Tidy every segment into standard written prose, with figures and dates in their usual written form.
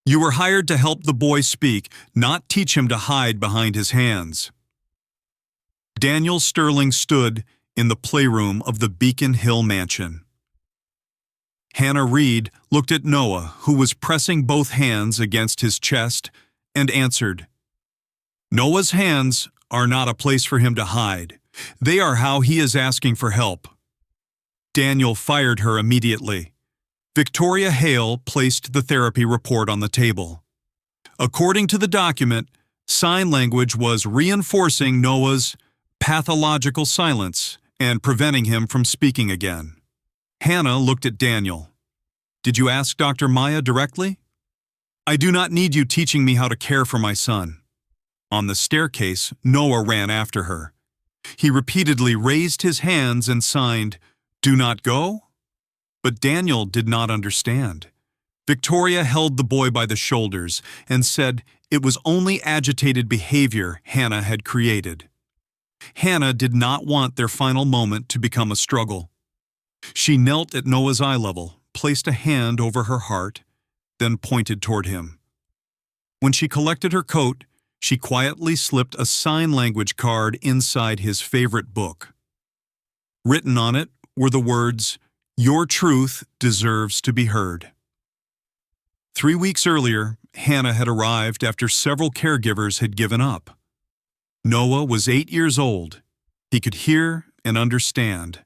You were hired to help the boy speak, not teach him to hide behind his hands. Daniel Sterling stood in the playroom of the Beacon Hill mansion. Hannah Reed looked at Noah, who was pressing both hands against his chest, and answered, "Noah's hands are not a place for him to hide. They are how he is asking for help." Daniel fired her immediately. Victoria Hale placed the therapy report on the table. According to the document, sign language was reinforcing Noah's pathological silence and preventing him from speaking again. Hannah looked at Daniel. "Did you ask Dr. Maya directly?" "I do not need you teaching me how to care for my son." On the staircase, Noah ran after her. He repeatedly raised his hands and signed, "Do not go?" But Daniel did not understand. Victoria held the boy by the shoulders and said it was only agitated behavior Hannah had created. Hannah did not want their final moment to become a struggle. She knelt at Noah's eye level, placed a hand over her heart, then pointed toward him. When she collected her coat, she quietly slipped a sign language card inside his favorite book. Written on it were the words, "Your truth deserves to be heard." 3 weeks earlier, Hannah had arrived after several caregivers had given up. Noah was 8 years old. He could hear and understand.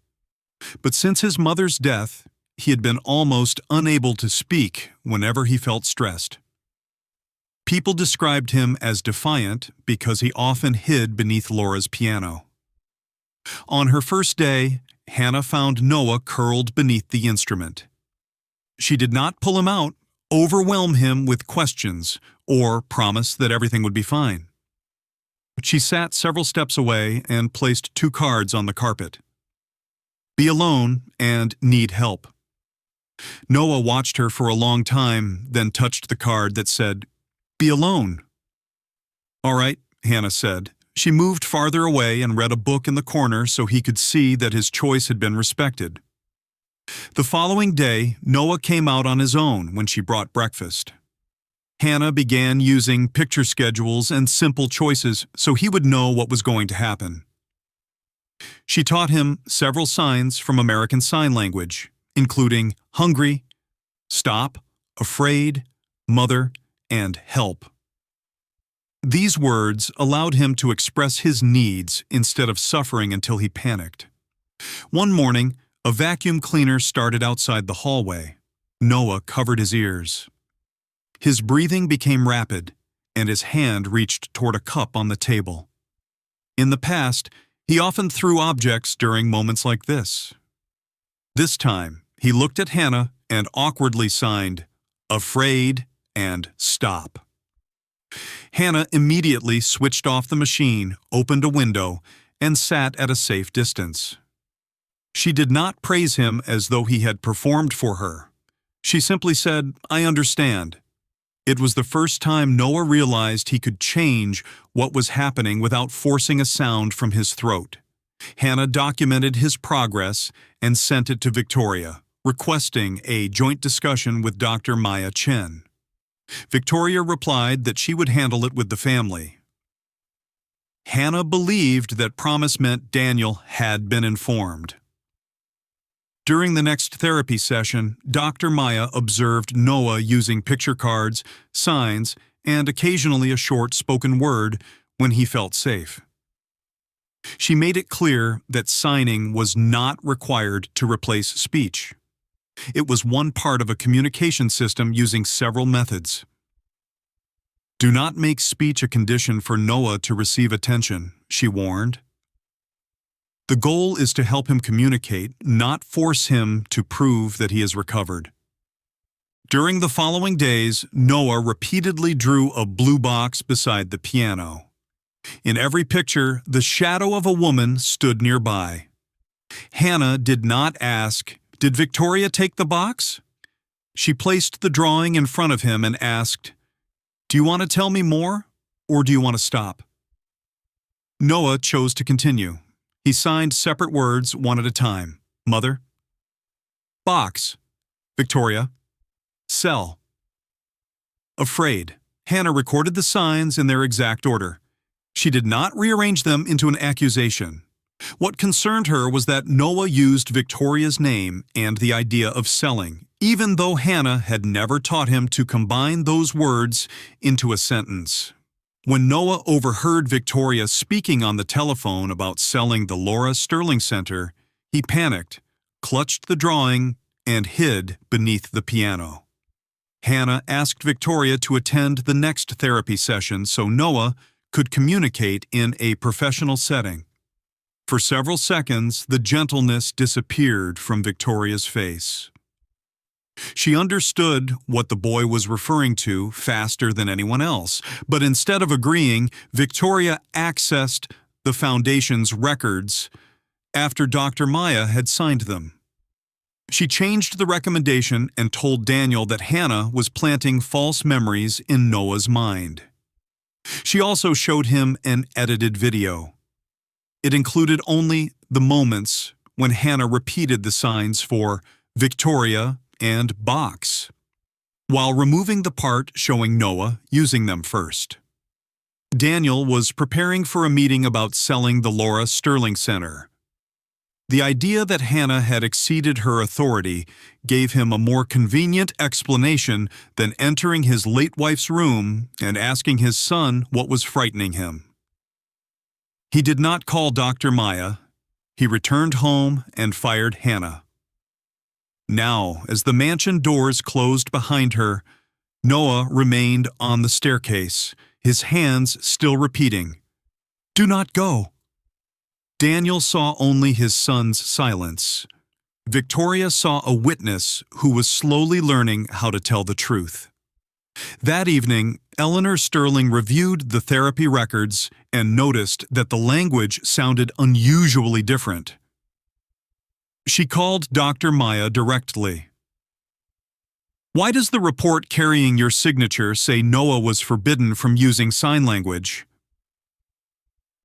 But since his mother's death, he had been almost unable to speak whenever he felt stressed. People described him as defiant because he often hid beneath Laura's piano. On her first day, Hannah found Noah curled beneath the instrument. She did not pull him out, overwhelm him with questions, or promise that everything would be fine. She sat several steps away and placed 2 cards on the carpet. "Be alone" and "Need help." Noah watched her for a long time, then touched the card that said, "Be alone." "All right," Hannah said. She moved farther away and read a book in the corner so he could see that his choice had been respected. The following day, Noah came out on his own when she brought breakfast. Hannah began using picture schedules and simple choices so he would know what was going to happen. She taught him several signs from American Sign Language, including hungry, stop, afraid, mother, and help. These words allowed him to express his needs instead of suffering until he panicked. One morning, a vacuum cleaner started outside the hallway. Noah covered his ears. His breathing became rapid, and his hand reached toward a cup on the table. In the past, he often threw objects during moments like this. This time, he looked at Hannah and awkwardly signed, "Afraid" and "Stop." Hannah immediately switched off the machine, opened a window, and sat at a safe distance. She did not praise him as though he had performed for her. She simply said, "I understand." It was the first time Noah realized he could change what was happening without forcing a sound from his throat. Hannah documented his progress and sent it to Victoria, requesting a joint discussion with Dr. Maya Chen. Victoria replied that she would handle it with the family. Hannah believed that promise meant Daniel had been informed. During the next therapy session, Dr. Maya observed Noah using picture cards, signs, and occasionally a short spoken word when he felt safe. She made it clear that signing was not required to replace speech. It was one part of a communication system using several methods. "Do not make speech a condition for Noah to receive attention," she warned. The goal is to help him communicate, not force him to prove that he has recovered. During the following days, Noah repeatedly drew a blue box beside the piano. In every picture, the shadow of a woman stood nearby. Hannah did not ask, "Did Victoria take the box?" She placed the drawing in front of him and asked, "Do you want to tell me more, or do you want to stop?" Noah chose to continue. He signed separate words one at a time. Mother. Box. Victoria. Cell. afraid. Hannah recorded the signs in their exact order. She did not rearrange them into an accusation. What concerned her was that Noah used Victoria's name and the idea of selling, even though Hannah had never taught him to combine those words into a sentence. When Noah overheard Victoria speaking on the telephone about selling the Laura Sterling Center, he panicked, clutched the drawing, and hid beneath the piano. Hannah asked Victoria to attend the next therapy session so Noah could communicate in a professional setting. For several seconds, the gentleness disappeared from Victoria's face. She understood what the boy was referring to faster than anyone else, but instead of agreeing, Victoria accessed the Foundation's records after Dr. Maya had signed them. She changed the recommendation and told Daniel that Hannah was planting false memories in Noah's mind. She also showed him an edited video. It included only the moments when Hannah repeated the signs for Victoria and box, while removing the part showing Noah using them first. Daniel was preparing for a meeting about selling the Laura Sterling Center. The idea that Hannah had exceeded her authority gave him a more convenient explanation than entering his late wife's room and asking his son what was frightening him. He did not call Dr. Maya. He returned home and fired Hannah. Now, as the mansion doors closed behind her, Noah remained on the staircase, his hands still repeating, "Do not go." Daniel saw only his son's silence. Victoria saw a witness who was slowly learning how to tell the truth. That evening, Eleanor Sterling reviewed the therapy records and noticed that the language sounded unusually different. She called Dr. Maya directly. "Why does the report carrying your signature say Noah was forbidden from using sign language?"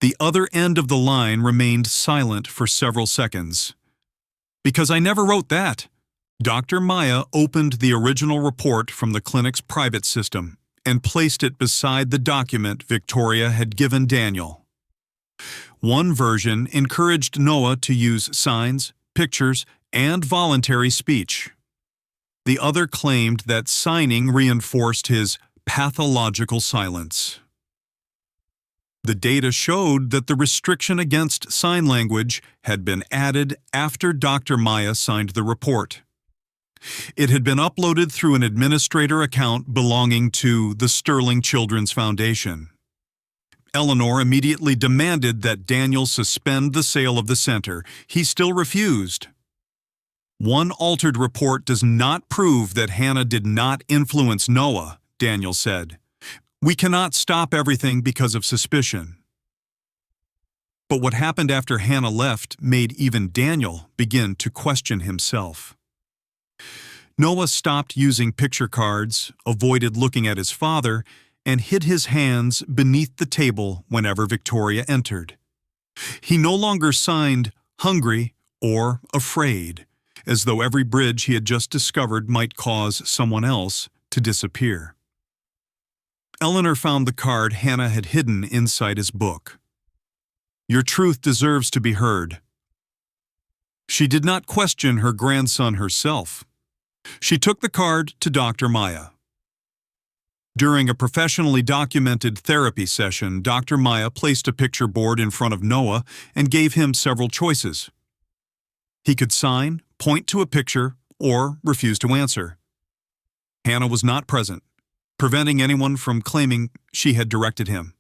The other end of the line remained silent for several seconds. "Because I never wrote that." Dr. Maya opened the original report from the clinic's private system and placed it beside the document Victoria had given Daniel. One version encouraged Noah to use signs, pictures, and voluntary speech. The other claimed that signing reinforced his pathological silence. The data showed that the restriction against sign language had been added after Dr. Maya signed the report. It had been uploaded through an administrator account belonging to the Sterling Children's Foundation. Eleanor immediately demanded that Daniel suspend the sale of the center. He still refused. "One altered report does not prove that Hannah did not influence Noah," Daniel said. "We cannot stop everything because of suspicion." But what happened after Hannah left made even Daniel begin to question himself. Noah stopped using picture cards, avoided looking at his father, and hid his hands beneath the table whenever Victoria entered. He no longer signed hungry or afraid, as though every bridge he had just discovered might cause someone else to disappear. Eleanor found the card Hannah had hidden inside his book. "Your truth deserves to be heard." She did not question her grandson herself. She took the card to Dr. Maya. During a professionally documented therapy session, Dr. Maya placed a picture board in front of Noah and gave him several choices. He could sign, point to a picture, or refuse to answer. Hannah was not present, preventing anyone from claiming she had directed him.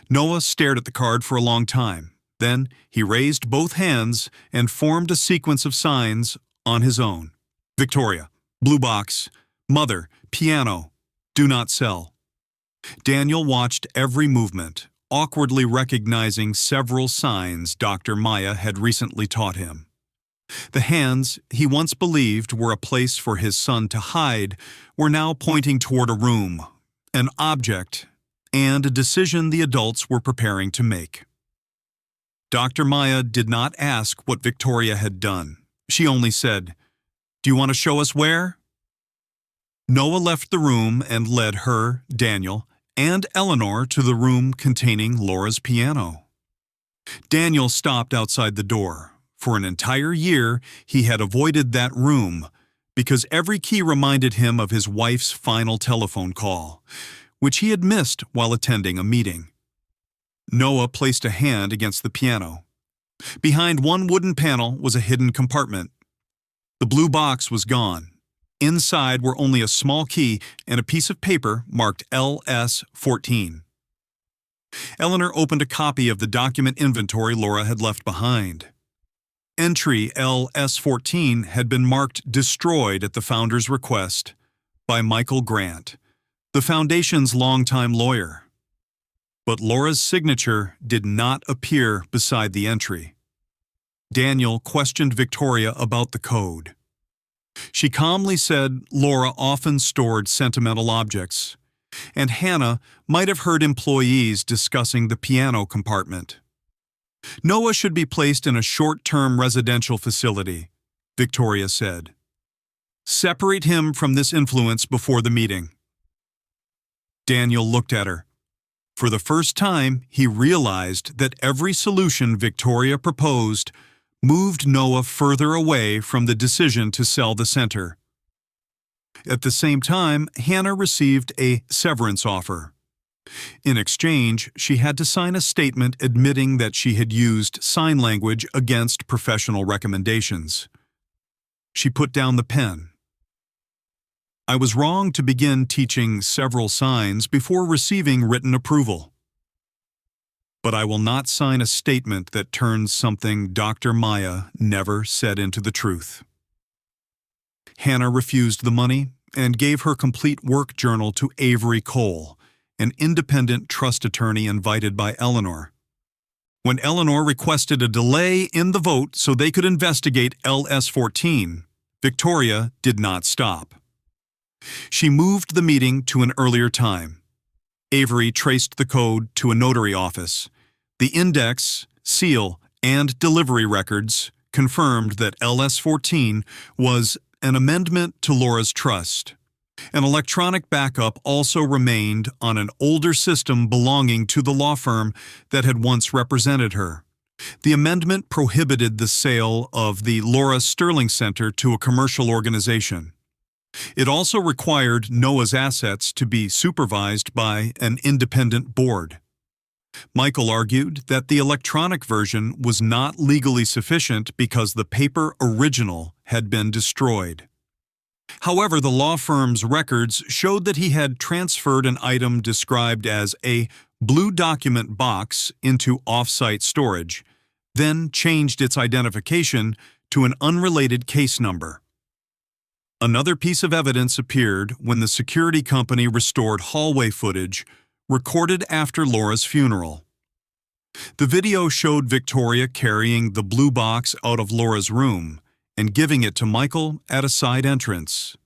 Noah stared at the card for a long time. Then he raised both hands and formed a sequence of signs on his own. Victoria, blue box, mother, piano, do not sell. Daniel watched every movement, awkwardly recognizing several signs Dr. Maya had recently taught him. The hands he once believed were a place for his son to hide were now pointing toward a room, an object, and a decision the adults were preparing to make. Dr. Maya did not ask what Victoria had done. She only said, "Do you want to show us where?" Noah left the room and led her, Daniel, and Eleanor to the room containing Laura's piano. Daniel stopped outside the door. For an entire year, he had avoided that room because every key reminded him of his wife's final telephone call, which he had missed while attending a meeting. Noah placed a hand against the piano. Behind one wooden panel was a hidden compartment. The blue box was gone. Inside were only a small key and a piece of paper marked LS14. Eleanor opened a copy of the document inventory Laura had left behind. Entry LS14 had been marked destroyed at the founder's request by Michael Grant, the Foundation's longtime lawyer. But Laura's signature did not appear beside the entry. Daniel questioned Victoria about the code. She calmly said Laura often stored sentimental objects, and Hannah might have heard employees discussing the piano compartment. Noah should be placed in a short-term residential facility, Victoria said. Separate him from this influence before the meeting. Daniel looked at her. For the first time, he realized that every solution Victoria proposed moved Noah further away from the decision to sell the center. At the same time, Hannah received a severance offer. In exchange, she had to sign a statement admitting that she had used sign language against professional recommendations. She put down the pen. I was wrong to begin teaching several signs before receiving written approval. But I will not sign a statement that turns something Dr. Maya never said into the truth. Hannah refused the money and gave her complete work journal to Avery Cole, an independent trust attorney invited by Eleanor. When Eleanor requested a delay in the vote so they could investigate LS14, Victoria did not stop. She moved the meeting to an earlier time. Avery traced the code to a notary office. The index, seal, and delivery records confirmed that LS14 was an amendment to Laura's trust. An electronic backup also remained on an older system belonging to the law firm that had once represented her. The amendment prohibited the sale of the Laura Sterling Center to a commercial organization. It also required Noah's assets to be supervised by an independent board. Michael argued that the electronic version was not legally sufficient because the paper original had been destroyed. However, the law firm's records showed that he had transferred an item described as a blue document box into off-site storage, then changed its identification to an unrelated case number. Another piece of evidence appeared when the security company restored hallway footage recorded after Laura's funeral. The video showed Victoria carrying the blue box out of Laura's room and giving it to Michael at a side entrance.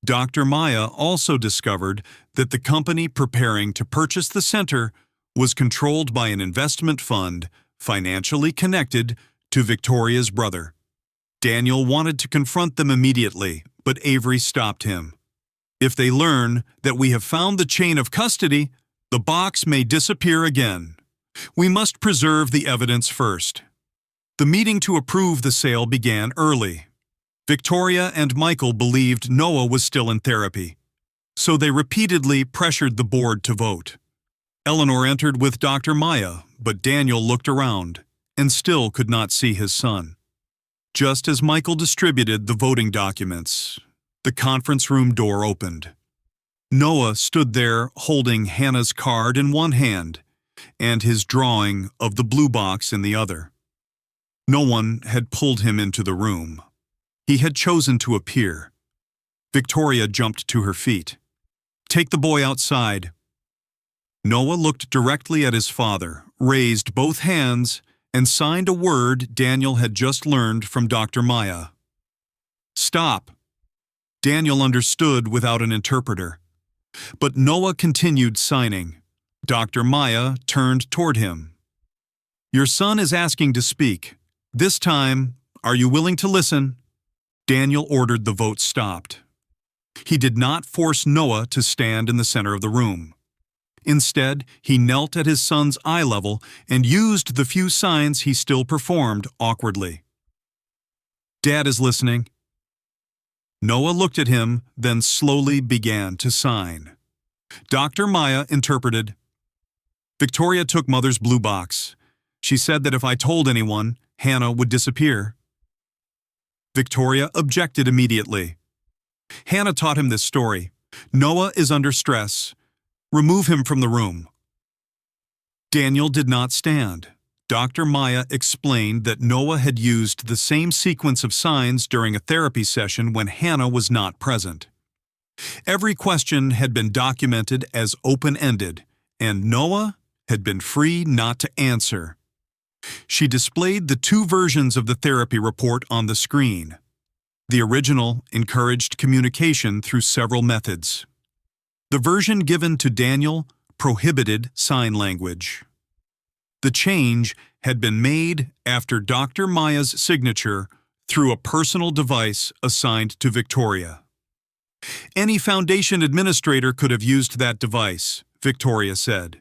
Dr. Maya also discovered that the company preparing to purchase the center was controlled by an investment fund financially connected to Victoria's brother. Daniel wanted to confront them immediately, but Avery stopped him. If they learn that we have found the chain of custody, the box may disappear again. We must preserve the evidence first. The meeting to approve the sale began early. Victoria and Michael believed Noah was still in therapy, so they repeatedly pressured the board to vote. Eleanor entered with Dr. Maya, but Daniel looked around and still could not see his son. Just as Michael distributed the voting documents, the conference room door opened. Noah stood there holding Hannah's card in one hand and his drawing of the blue box in the other. No one had pulled him into the room. He had chosen to appear. Victoria jumped to her feet. "Take the boy outside." Noah looked directly at his father, raised both hands, and signed a word Daniel had just learned from Dr. Maya. "Stop." Daniel understood without an interpreter. But Noah continued signing. Dr. Maya turned toward him. "Your son is asking to speak. This time, are you willing to listen?" Daniel ordered the vote stopped. He did not force Noah to stand in the center of the room. Instead, he knelt at his son's eye level and used the few signs he still performed awkwardly. "Dad is listening." Noah looked at him, then slowly began to sign. Dr. Maya interpreted. "Victoria took Mother's blue box. She said that if I told anyone, Hannah would disappear." Victoria objected immediately. "Hannah taught him this story. Noah is under stress. Remove him from the room." Daniel did not stand. Dr. Maya explained that Noah had used the same sequence of signs during a therapy session when Hannah was not present. Every question had been documented as open-ended, and Noah had been free not to answer. She displayed the two versions of the therapy report on the screen. The original encouraged communication through several methods. The version given to Daniel prohibited sign language. The change had been made after Dr. Maya's signature through a personal device assigned to Victoria. "Any foundation administrator could have used that device," Victoria said.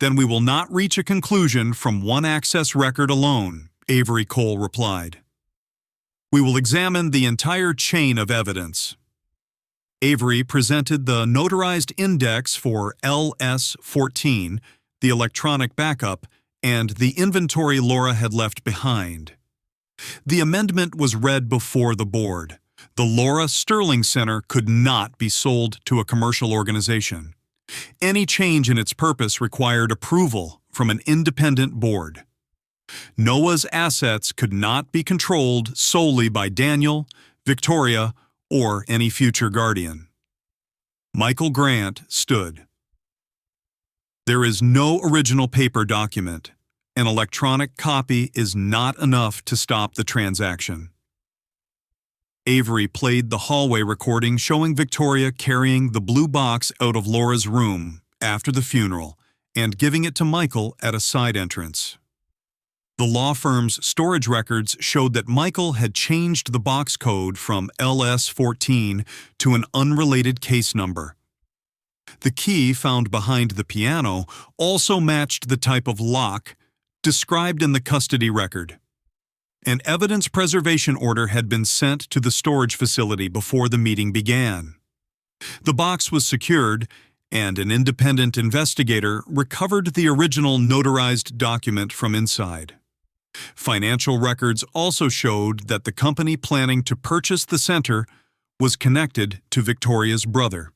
"Then we will not reach a conclusion from one access record alone," Avery Cole replied. "We will examine the entire chain of evidence." Avery presented the notarized index for LS-14, the electronic backup, and the inventory Laura had left behind. The amendment was read before the board. The Laura Sterling Center could not be sold to a commercial organization. Any change in its purpose required approval from an independent board. Noah's assets could not be controlled solely by Daniel, Victoria, or any future guardian. Michael Grant stood. "There is no original paper document. An electronic copy is not enough to stop the transaction." Avery played the hallway recording showing Victoria carrying the blue box out of Laura's room after the funeral and giving it to Michael at a side entrance. The law firm's storage records showed that Michael had changed the box code from LS-14 to an unrelated case number. The key found behind the piano also matched the type of lock described in the custody record. An evidence preservation order had been sent to the storage facility before the meeting began. The box was secured, and an independent investigator recovered the original notarized document from inside. Financial records also showed that the company planning to purchase the center was connected to Victoria's brother.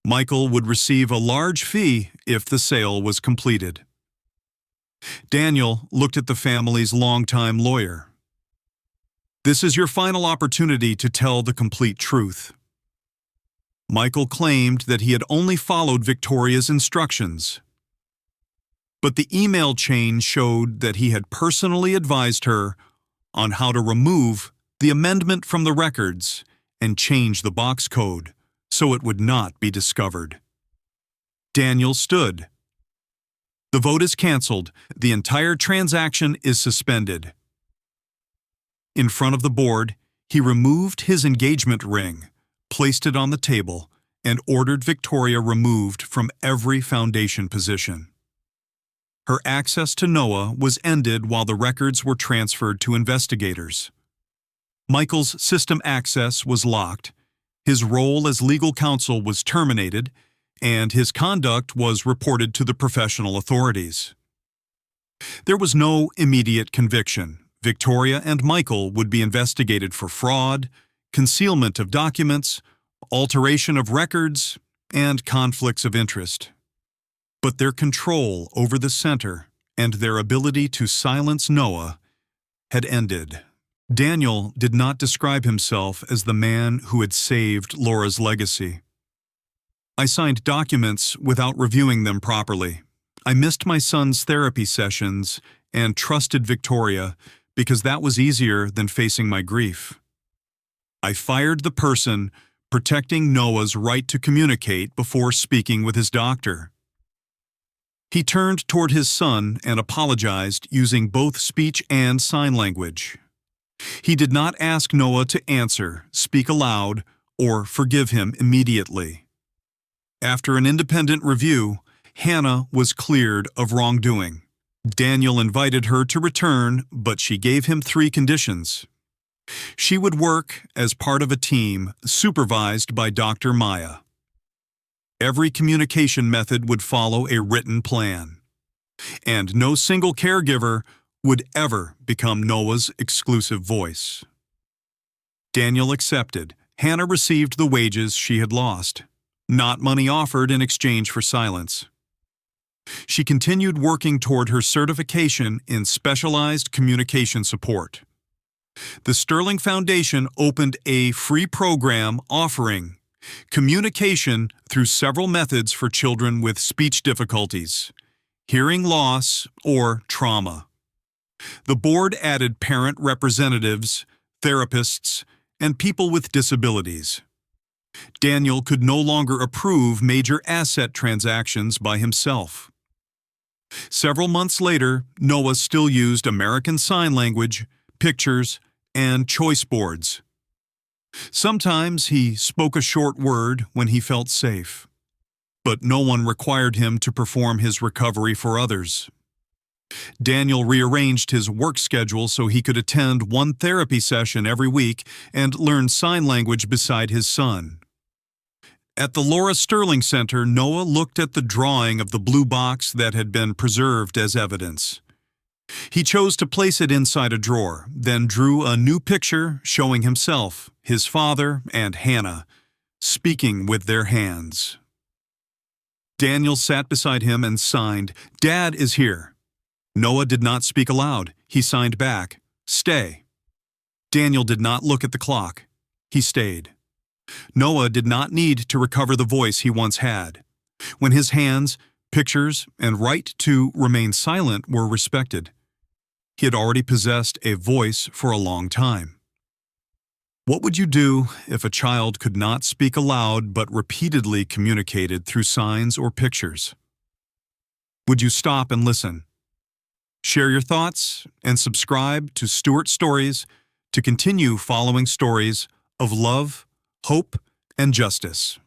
Michael would receive a large fee if the sale was completed. Daniel looked at the family's longtime lawyer. "This is your final opportunity to tell the complete truth." Michael claimed that he had only followed Victoria's instructions. But the email chain showed that he had personally advised her on how to remove the amendment from the records and change the box code so it would not be discovered. Daniel stood. "The vote is canceled. The entire transaction is suspended." In front of the board, he removed his engagement ring, placed it on the table, and ordered Victoria removed from every foundation position. Her access to Noah was ended while the records were transferred to investigators. Michael's system access was locked, his role as legal counsel was terminated, and his conduct was reported to the professional authorities. There was no immediate conviction. Victoria and Michael would be investigated for fraud, concealment of documents, alteration of records, and conflicts of interest. But their control over the center and their ability to silence Noah had ended. Daniel did not describe himself as the man who had saved Laura's legacy. "I signed documents without reviewing them properly. I missed my son's therapy sessions and trusted Victoria because that was easier than facing my grief. I fired the person protecting Noah's right to communicate before speaking with his doctor." He turned toward his son and apologized using both speech and sign language. He did not ask Noah to answer, speak aloud, or forgive him immediately. After an independent review, Hannah was cleared of wrongdoing. Daniel invited her to return, but she gave him 3 conditions. She would work as part of a team supervised by Dr. Maya. Every communication method would follow a written plan, and no single caregiver would ever become Noah's exclusive voice. Daniel accepted. Hannah received the wages she had lost, not money offered in exchange for silence. She continued working toward her certification in specialized communication support. The Sterling Foundation opened a free program offering communication through several methods for children with speech difficulties, hearing loss, or trauma. The board added parent representatives, therapists, and people with disabilities. Daniel could no longer approve major asset transactions by himself. Several months later, Noah still used American Sign Language, pictures, and choice boards. Sometimes he spoke a short word when he felt safe, but no one required him to perform his recovery for others. Daniel rearranged his work schedule so he could attend 1 therapy session every week and learn sign language beside his son. At the Laura Sterling Center, Noah looked at the drawing of the blue box that had been preserved as evidence. He chose to place it inside a drawer, then drew a new picture showing himself, his father, and Hannah, speaking with their hands. Daniel sat beside him and signed, "Dad is here." Noah did not speak aloud. He signed back, "Stay." Daniel did not look at the clock. He stayed. Noah did not need to recover the voice he once had, when his hands, pictures, and right to remain silent were respected. He had already possessed a voice for a long time. What would you do if a child could not speak aloud but repeatedly communicated through signs or pictures? Would you stop and listen? Share your thoughts and subscribe to Stewart Stories to continue following stories of love, hope, and justice.